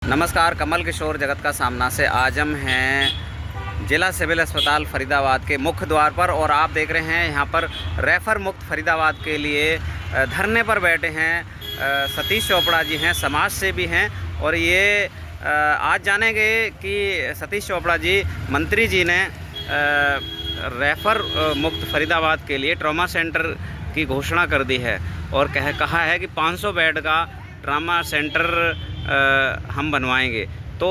नमस्कार, कमल किशोर जगत का सामना से आज हम हैं जिला सिविल अस्पताल फरीदाबाद के मुख्य द्वार पर और आप देख रहे हैं यहाँ पर रेफर मुक्त फरीदाबाद के लिए धरने पर बैठे हैं सतीश चोपड़ा जी हैं, समाज सेवी हैं। और ये आज जानेंगे कि सतीश चोपड़ा जी मंत्री जी ने रेफर मुक्त फरीदाबाद के लिए ट्रॉमा सेंटर की घोषणा कर दी है और कहा है कि 500 बेड का ट्रॉमा सेंटर हम बनवाएंगे। तो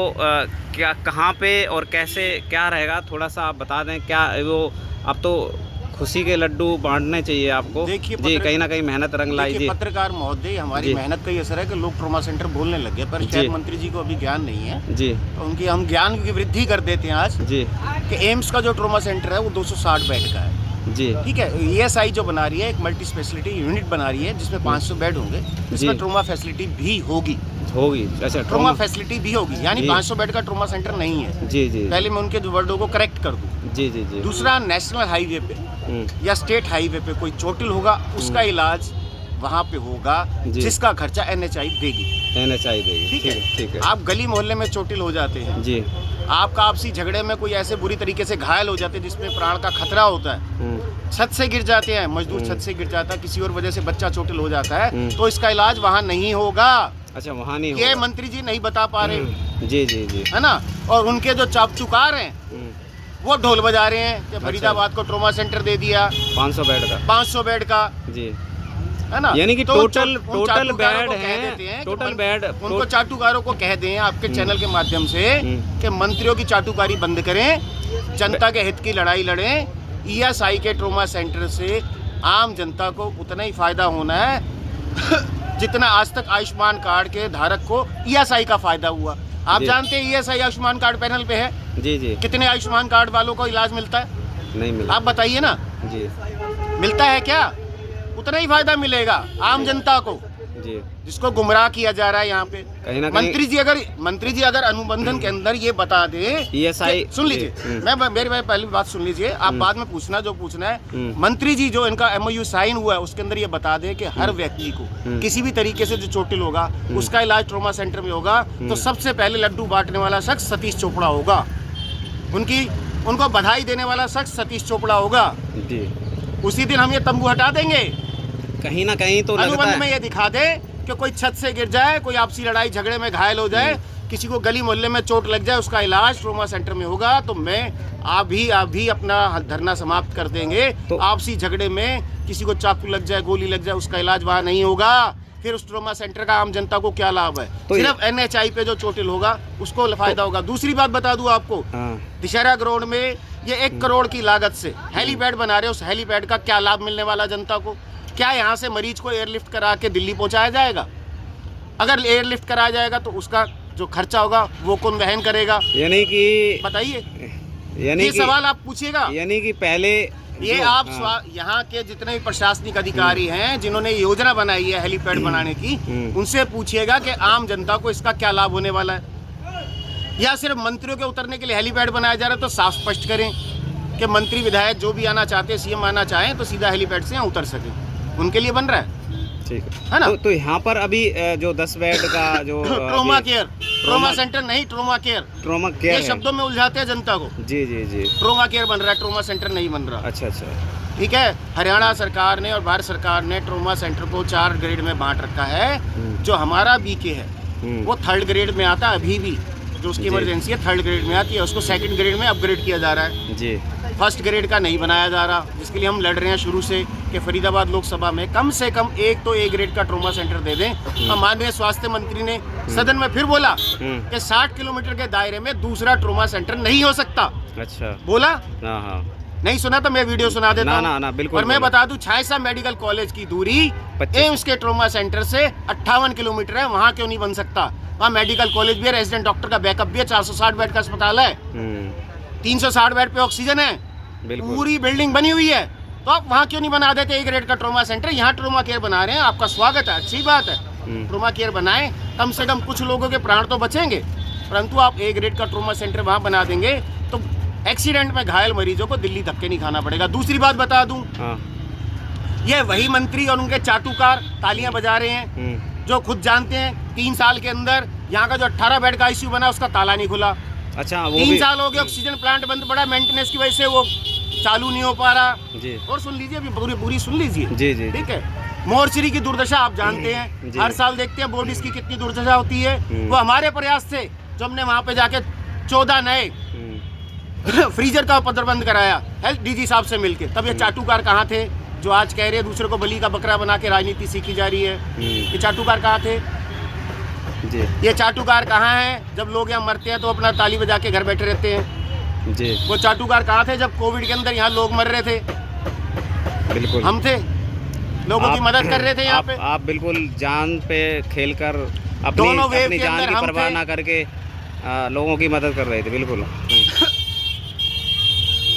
क्या कहाँ पे और कैसे क्या रहेगा, थोड़ा सा आप बता दें। क्या वो अब तो खुशी के लड्डू बांटने चाहिए आपको। देखिए जी, कहीं ना कहीं मेहनत रंग लाई जी। पत्रकार महोदय, हमारी मेहनत का ही असर है कि लोग ट्रॉमा सेंटर बोलने लगे, पर शायद मंत्री जी को अभी ज्ञान नहीं है जी, तो उनकी हम ज्ञान की वृद्धि कर देते हैं आज जी कि एम्स का जो ट्रॉमा सेंटर है वो 260 बेड का है जी। ठीक है। ESI जो बना रही है एक मल्टी स्पेशलिटी यूनिट बना रही है जिसमें 500 बेड होंगे, जिसमें ट्रॉमा फैसिलिटी भी होगी। अच्छा, ट्रॉमा फैसिलिटी भी होगी, यानी 500 बेड का ट्रॉमा सेंटर नहीं है। जी जी। पहले मैं उनके वर्डों को करेक्ट कर दूं। जी जी जी। दूसरा, नेशनल हाईवे पे या स्टेट हाईवे पे कोई चोटिल होगा, उसका इलाज वहाँ पे होगा जिसका खर्चा NHI देगी। ठीक है, ठीक है। आप गली मोहल्ले में चोटिल हो जाते हैं जी, आपका आपसी झगड़े में कोई ऐसे बुरी तरीके से घायल हो जाते हैं जिसमें प्राण का खतरा होता है, छत से गिर जाते हैं, मजदूर छत से गिर जाता है, किसी और वजह से बच्चा चोटिल हो जाता है, तो इसका इलाज वहाँ नहीं होगा। अच्छा, वहाँ नहीं ये होगा। मंत्री जी नहीं बता पा रहे। जी जी जी, है ना। और उनके जो चापचुकार हैं वो ढोल बजा रहे हैं कि फरीदाबाद को ट्रॉमा सेंटर दे दिया 500 बेड का। 500 बेड का, जी, है ना। यानी कि तो टोटल चाटुकारों बेड को कह है, देते हैं टोटल बेड उनको चाटुकारों को कह दें आपके चैनल के माध्यम से कि मंत्रियों की चाटुकारी बंद करें, जनता के हित की लड़ाई लड़ें। ESI के ट्रॉमा सेंटर से आम जनता को उतना ही फायदा होना है जितना आज तक आयुष्मान कार्ड के धारक को ESI का फायदा हुआ। आप जानते हैं ESI आयुष्मान कार्ड पैनल पे है। जी जी। कितने आयुष्मान कार्ड वालों को इलाज मिलता है? नहीं मिला। आप बताइए ना। जी, मिलता है क्या? उतना ही फायदा मिलेगा आम जनता को, जी, जिसको गुमराह किया जा रहा है यहाँ पे। कहीं ना कहीं मंत्री जी अगर अनुबंधन के अंदर ये बता दे, ESI सुन लीजिए, मेरी पहली बात सुन लीजिए, आप बाद में पूछना जो पूछना है। मंत्री जी जो इनका MOU साइन हुआ है उसके अंदर ये बता दे कि हर व्यक्ति को किसी भी तरीके से जो चोटिल होगा उसका इलाज ट्रॉमा सेंटर में होगा, तो सबसे पहले लड्डू बांटने वाला शख्स सतीश चोपड़ा होगा, उनको बधाई देने वाला शख्स सतीश चोपड़ा होगा। जी, उसी दिन हम ये तंबू हटा देंगे। कहीं ना कहीं तो लगता अनुबंध है में ये दिखा दे कि कोई छत से गिर जाए, कोई आपसी लड़ाई झगड़े में घायल हो जाए, किसी को गली मोहल्ले में चोट लग जाए, उसका इलाज ट्रॉमा सेंटर में होगा, तो आप भी अपना धरना समाप्त कर देंगे। तो आपसी झगड़े में किसी को चाकू लग जाए, गोली लग जाए, उसका इलाज वहाँ नहीं होगा। फिर उस ट्रॉमा सेंटर का आम जनता को क्या लाभ है? तो सिर्फ NHI पे जो चोटिल होगा उसको फायदा होगा। दूसरी बात बता दूं आपको, दशहरा ग्राउंड में ये 1 करोड़ की लागत से हेलीपैड बना रहे हैं। उस हेलीपैड का क्या लाभ मिलने वाला जनता को? क्या यहाँ से मरीज को एयरलिफ्ट करा के दिल्ली पहुँचाया जाएगा? अगर एयरलिफ्ट कराया जाएगा तो उसका जो खर्चा होगा वो कौन वहन करेगा? यानी कि बताइए, यानी ये सवाल आप पूछिएगा। यानी कि पहले ये आप यहाँ के जितने भी प्रशासनिक अधिकारी हैं जिन्होंने योजना बनाई है हेलीपैड बनाने की, उनसे पूछिएगा कि आम जनता को इसका क्या लाभ होने वाला है। या सिर्फ मंत्रियों के उतरने के लिए हेलीपैड बनाया जा रहा है, तो साफ स्पष्ट करें कि मंत्री विधायक जो भी आना चाहते हैं, CM आना चाहें तो सीधा हेलीपैड से यहाँ उतर सके, उनके लिए बन रहा है। ठीक है ना। तो यहाँ पर अभी जो 10 बेड का जो ट्रॉमा केयर, ट्रॉमा सेंटर नहीं, ट्रॉमा केयर ये शब्दों में उलझाते हैं जनता को। जी जी जी। ट्रॉमा केयर बन रहा है, ट्रॉमा सेंटर नहीं बन रहा। अच्छा अच्छा, ठीक है। हरियाणा सरकार ने और भारत सरकार ने ट्रॉमा सेंटर को 4 ग्रेड में बांट रखा है। जो हमारा BK है वो 3rd ग्रेड में आता है अभी भी, जो उसकी इमरजेंसी है 3rd ग्रेड में आती है, उसको 2nd ग्रेड में अपग्रेड किया जा रहा है जी। 1st ग्रेड का नहीं बनाया जा रहा, जिसके लिए हम लड़ रहे हैं शुरू से कि फरीदाबाद लोकसभा में कम से कम एक तो A ग्रेड का ट्रॉमा सेंटर दे दें। माननीय स्वास्थ्य मंत्री ने सदन में फिर बोला कि 60 किलोमीटर के दायरे में दूसरा ट्रॉमा सेंटर नहीं हो सकता। अच्छा, बोला? हाँ, नहीं सुना तो मैं वीडियो सुना देता हूं। ना, बिल्कुल। और मैं बता दूं, छायसा मेडिकल कॉलेज की दूरी एम्स के ट्रॉमा सेंटर से 58 किलोमीटर है, वहाँ क्यों नहीं बन सकता? वहाँ मेडिकल कॉलेज भी है, रेजिडेंट डॉक्टर का बैकअप भी है, 460 बेड का अस्पताल है, 360 बेड पे ऑक्सीजन है, पूरी बिल्डिंग बनी हुई है, तो आप वहाँ क्यों नहीं बना देते A ग्रेड का ट्रॉमा सेंटर? यहाँ ट्रॉमा केयर बना रहे हैं, आपका स्वागत है, अच्छी बात है। ट्रॉमा केयर बनाएं, कम से कम कुछ लोगों के प्राण तो बचेंगे। परंतु आप A ग्रेड का ट्रॉमा सेंटर वहाँ बना देंगे तो एक्सीडेंट में घायल मरीजों को दिल्ली धक्के नहीं खाना पड़ेगा। दूसरी बात बता दूं, ये वही मंत्री और उनके चाटुकार तालियां बजा रहे हैं जो खुद जानते हैं 3 साल के अंदर यहाँ का जो 18 बेड का आईसीयू बना उसका ताला नहीं खुला। अच्छा, वो 3 भी साल हो गए ऑक्सीजन प्लांट बंद पड़ा, मेंटेनेंस की वजह से वो चालू नहीं हो पा रहा। जी और सुन लीजिए, अभी पूरी सुन लीजिए। जी जी ठीक है, मोर्चरी की दुर्दशा आप जानते हैं, जी। हर साल देखते हैं बॉडीज की कितनी दुर्दशा होती है। वो हमारे प्रयास थे जो हमने वहाँ पे जाके 14 नए फ्रीजर का प्रबंध कराया हेल्थ डीजी साहब से मिलके। तब ये चाटुकार कहाँ थे जो आज कह रहे हैं दूसरे को बलि का बकरा बना के राजनीति सीखी जा रही है? ये चाटुकार कहाँ थे? जी ये चाटुकार कहाँ हैं जब लोग यहाँ मरते हैं तो अपना ताली बजा के घर बैठे रहते हैं? जी वो चाटुकार कहाँ थे जब कोविड के अंदर यहाँ लोग मर रहे थे? बिल्कुल हम थे, लोगों की मदद कर रहे थे यहाँ पे। आप बिल्कुल जान पे खेलकर दोनों वेव अपनी के जान अंदर की हम परवाह थे। ना करके लोगों की मदद कर रहे थे। बिल्कुल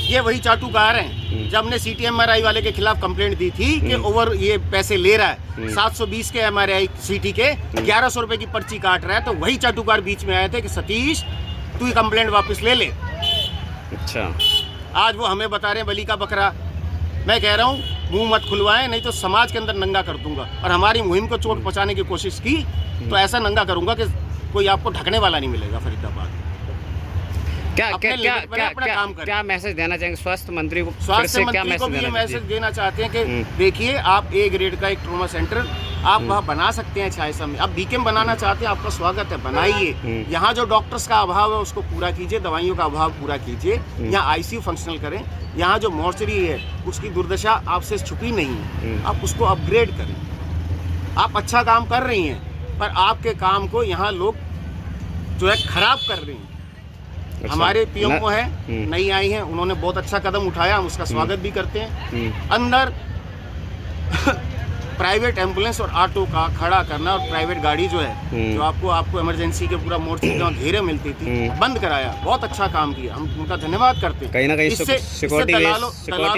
ये वही चाटुकार हैं। जब हमने CT-MRI वाले के खिलाफ कंप्लेंट दी थी कि ओवर ये पैसे ले रहा है, 720 के MRI CT के 1100 रुपए की पर्ची काट रहा है, तो वही चाटुकार बीच में आए थे कि सतीश तू ये कंप्लेंट वापस ले ले। अच्छा, आज वो हमें बता रहे हैं बलि का बकरा। मैं कह रहा हूँ मुंह मत खुलवाएं, नहीं तो समाज के अंदर नंगा कर दूंगा। और हमारी मुहिम को चोट पहुंचाने की कोशिश की तो ऐसा नंगा करूंगा कि कोई आपको ढकने वाला नहीं मिलेगा फरीदाबाद। क्या अपने क्या क्या लेवल पर क्या अपना क्या, काम करें। क्या मैसेज देना चाहेंगे स्वास्थ्य मंत्री को? फिर स्वास्थ्य से क्या मंत्री को भी ये देना मैसेज चाहिए? देना चाहते हैं कि देखिए, आप A ग्रेड का एक ट्रॉमा सेंटर आप वहाँ बना सकते हैं छायसा में। आप बीकेम बनाना चाहते हैं, आपका स्वागत है, बनाइए। यहाँ जो डॉक्टर्स का अभाव है उसको पूरा कीजिए, दवाइयों का अभाव पूरा कीजिए। यहाँ ICU फंक्शनल करें। यहाँ जो मॉर्चरी है उसकी दुर्दशा आपसे छुपी नहीं है, आप उसको अपग्रेड करें। आप अच्छा काम कर रही हैं, पर आपके काम को यहाँ लोग जो है खराब कर रहे हैं। अच्छा, हमारे PMO है, नई आई हैं, उन्होंने बहुत अच्छा कदम उठाया, हम उसका स्वागत भी करते हैं। अंदर प्राइवेट एम्बुलेंस और ऑटो का खड़ा करना और प्राइवेट गाड़ी जो है जो आपको इमरजेंसी के पूरा मोर्चे जहाँ घेरे मिलती थी, बंद कराया। बहुत अच्छा काम किया, हम उनका धन्यवाद करते हैं। कहीं ना कहीं इससे सिक्योरिटी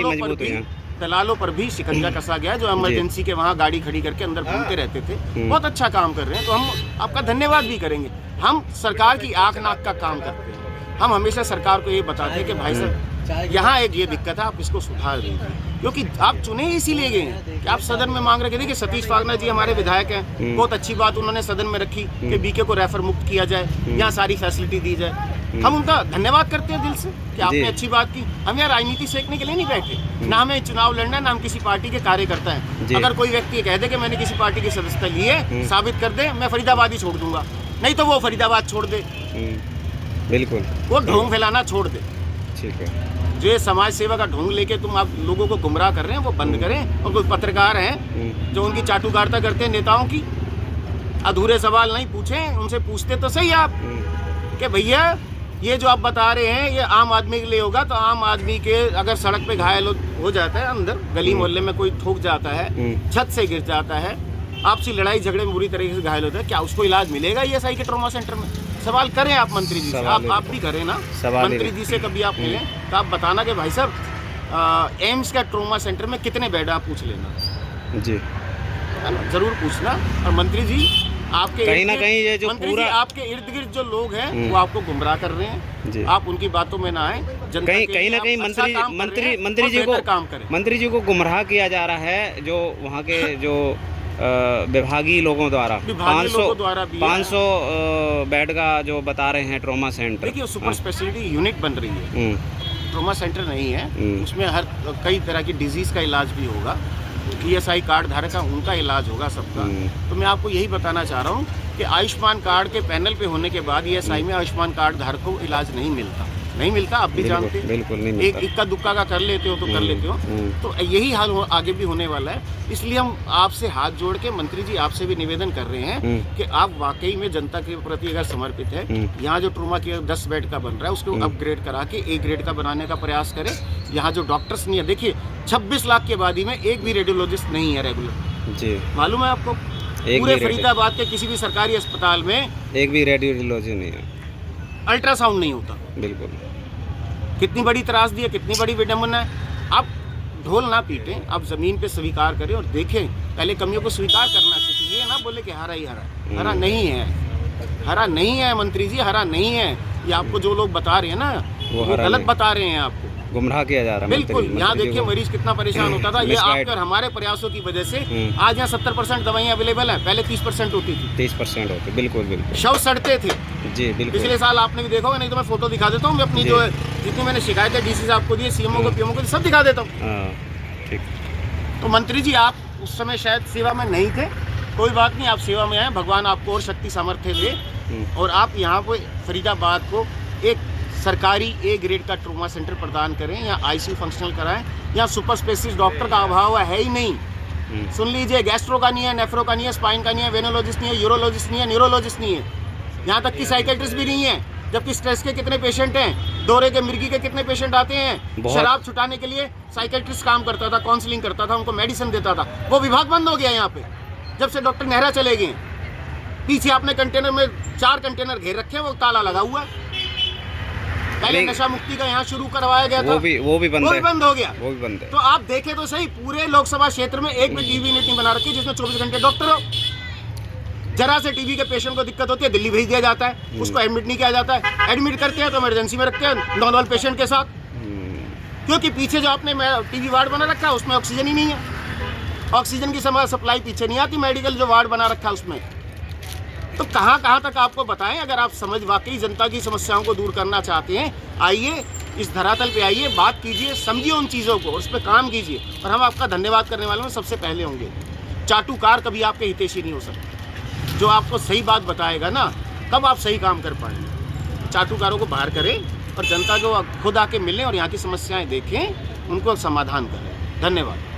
मजबूत हुई है। दलालों पर भी शिकंजा कसा गया जो इमरजेंसी के वहाँ गाड़ी खड़ी करके अंदर घूमते रहते थे। बहुत अच्छा काम कर रहे हैं, तो हम आपका धन्यवाद भी करेंगे। हम सरकार की आंख नाक का काम करते हैं। हम हमेशा सरकार को ये बताते हैं कि भाई साहब यहाँ एक ये दिक्कत है, आप इसको सुधार दीजिए, क्योंकि आप चुने इसीलिए गए हैं कि आप सदन में मांग रखे। देखिए, सतीश फागना जी हमारे विधायक हैं, बहुत अच्छी बात उन्होंने सदन में रखी कि बीके को रेफर मुक्त किया जाए, यहाँ सारी फैसिलिटी दी जाए। हम उनका धन्यवाद करते हैं दिल से कि आपने अच्छी बात की। हम यहाँ राजनीति सीखने के लिए नहीं बैठे, ना हमें चुनाव लड़ना है, ना हम किसी पार्टी के कार्यकर्ता हैं। अगर कोई व्यक्ति कह दे कि मैंने किसी पार्टी की सदस्यता ली है, साबित कर दे, मैं फरीदाबाद ही छोड़ दूंगा, नहीं तो वो फरीदाबाद छोड़ दे। बिल्कुल, वो ढोंग फैलाना छोड़ दे। ठीक है, जो ये समाज सेवा का ढोंग लेके तुम आप लोगों को गुमराह कर रहे हैं वो बंद करें। और कोई पत्रकार हैं जो उनकी चाटुकारिता करते हैं नेताओं की, अधूरे सवाल नहीं पूछें, उनसे पूछते तो सही आप कि भैया ये जो आप बता रहे हैं ये आम आदमी के लिए होगा, तो आम आदमी के अगर सड़क पे घायल हो जाता है, अंदर गली मोहल्ले में कोई ठोक जाता है, छत से गिर जाता है, आपसी लड़ाई झगड़े में बुरी तरीके से घायल होता है, क्या उसको इलाज मिलेगा ESI के ट्रॉमा सेंटर में? सवाल करें आप मंत्री जी से, आप भी करें ना, मंत्री जी से कभी आप मिलें तो आप बताना कि भाई साहब एम्स का ट्रॉमा सेंटर में कितने बेड आप पूछ लेना जी, है ना, जरूर पूछना। और मंत्री जी आपके कहीं ना कहीं ये जो मंत्री पूरा जी आपके इर्द गिर्द जो लोग हैं वो आपको गुमराह कर रहे हैं जी, आप उनकी बातों में ना आए। कहीं ना कहीं मंत्री जी को गुमराह किया जा रहा है, जो वहाँ के जो विभागीय लोगों द्वारा 500 बेड का जो बता रहे हैं ट्रॉमा सेंटर। देखिए, सुपर स्पेशलिटी यूनिट बन रही है, ट्रॉमा सेंटर नहीं है, उसमें हर कई तरह की डिजीज का इलाज भी होगा, ESI कार्ड धारक उनका इलाज होगा सबका। तो मैं आपको यही बताना चाह रहा हूँ कि आयुष्मान कार्ड के पैनल पे होने के बाद ESI में आयुष्मान कार्ड धारकों को इलाज नहीं मिलता, आप भी जानते हैं। बिल्कुल नहीं मिलता। एक इक्का दुक्का का कर लेते हो तो कर लेते हो, तो यही हाल आगे भी होने वाला है। इसलिए हम आपसे हाथ जोड़ के मंत्री जी आपसे भी निवेदन कर रहे हैं कि आप वाकई में जनता के प्रति अगर समर्पित है, यहाँ जो ट्रॉमा केयर 10 बेड का बन रहा है उसको अपग्रेड करा के A ग्रेड का बनाने का प्रयास करें। यहाँ जो डॉक्टर्स नहीं है, देखिए 26 लाख की आबादी में एक भी रेडियोलॉजिस्ट नहीं है रेगुलर जी, मालूम है आपको? पूरे फरीदाबाद के किसी भी सरकारी अस्पताल में एक भी रेडियोलॉजी नहीं है, अल्ट्रासाउंड नहीं होता। बिल्कुल, कितनी बड़ी त्रासदी है, कितनी बड़ी विडंबना है। आप ढोल ना पीटें, आप ज़मीन पे स्वीकार करें और देखें, पहले कमियों को स्वीकार करना सीखिए। ये ना बोले कि हरा ही हरा, हरा नहीं है, हरा नहीं है मंत्री जी, हरा नहीं है। ये आपको जो लोग बता रहे हैं ना वो गलत बता रहे हैं आपको। गुमराह किया जा रहा है। बिल्कुल, यहाँ मंत्री जी देखिए को। मरीज कितना परेशान होता था। ये Misguide। आपके और हमारे प्रयासों की वजह से आज यहाँ 70% दवाइयाँ अवेलेबल हैं, पहले 30% होती थी। 30% होते, बिल्कुल बिल्कुल शव सड़ते थे। जी बिल्कुल। पिछले साल आपने भी देखा होगा, नहीं तो मैं फोटो दिखा देता हूँ। मैं अपनी जी। जो जितनी मैंने शिकायतें डीसी साहब को दी, सीएमओ को, पीएमओ को, सब दिखा देता हूँ। हाँ ठीक। तो मंत्री जी आप उस समय शायद सेवा में नहीं थे, कोई बात नहीं, आप सेवा में आए, भगवान आपको और शक्ति सामर्थ्य दे और आप यहाँ पे फरीदाबाद को एक सरकारी ए ग्रेड का ट्रोमा सेंटर प्रदान करें, यहाँ आईसीयू फंक्शनल कराएं। यहाँ सुपर स्पेशलिस्ट डॉक्टर का अभाव है ही नहीं। सुन लीजिए, गैस्ट्रो का नहीं है, नेफ्रो का नहीं है, स्पाइन का नहीं है, वेनोलॉजिस्ट नहीं है, यूरोलॉजिस्ट नहीं है, न्यूरोलॉजिस्ट नहीं है, यहाँ तक कि साइकेट्रिस्ट भी नहीं है। जबकि स्ट्रेस के कितने पेशेंट हैं, दौरे के, मिर्गी के कितने पेशेंट आते हैं। शराब छुटाने के लिए साइकेट्रिस्ट काम करता था, काउंसलिंग करता था, उनको मेडिसिन देता था। वो विभाग बंद हो गया यहाँ पे जब से डॉक्टर नेहरा चले गए। पीछे आपने कंटेनर में 4 कंटेनर घेर रखे हैं, वो ताला लगा हुआ है। पहले नशा मुक्ति का यहाँ शुरू करवाया गया था, वो भी बंद हो गया। वो भी बंद है। तो आप देखें तो सही, पूरे लोकसभा क्षेत्र में एक भी टीबी यूनिट नहीं बना रखी जिसमें 24 घंटे डॉक्टर हो। जरा से टीबी के पेशेंट को दिक्कत होती है, दिल्ली भेज दिया जाता है, उसको एडमिट नहीं किया जाता है। एडमिट करते हैं तो इमरजेंसी में रखते हैं नॉर्मल पेशेंट के साथ, क्योंकि पीछे जो आपने टीबी वार्ड बना रखा है उसमें ऑक्सीजन ही नहीं है। ऑक्सीजन की सप्लाई पीछे नहीं आती, मेडिकल जो वार्ड बना रखा है उसमें। तो कहाँ तक आपको बताएं। अगर आप वाकई जनता की समस्याओं को दूर करना चाहते हैं, आइए इस धरातल पे आइए, बात कीजिए, समझिए उन चीज़ों को और उस पर काम कीजिए, और हम आपका धन्यवाद करने वालों में सबसे पहले होंगे। चाटुकार कभी आपके हितैषी नहीं हो सकते। जो आपको सही बात बताएगा ना, तब आप सही काम कर पाएंगे। चाटुकारों को बाहर करें और जनता को खुद आके मिलें और यहाँ की समस्याएं देखें, उनको समाधान करें। धन्यवाद।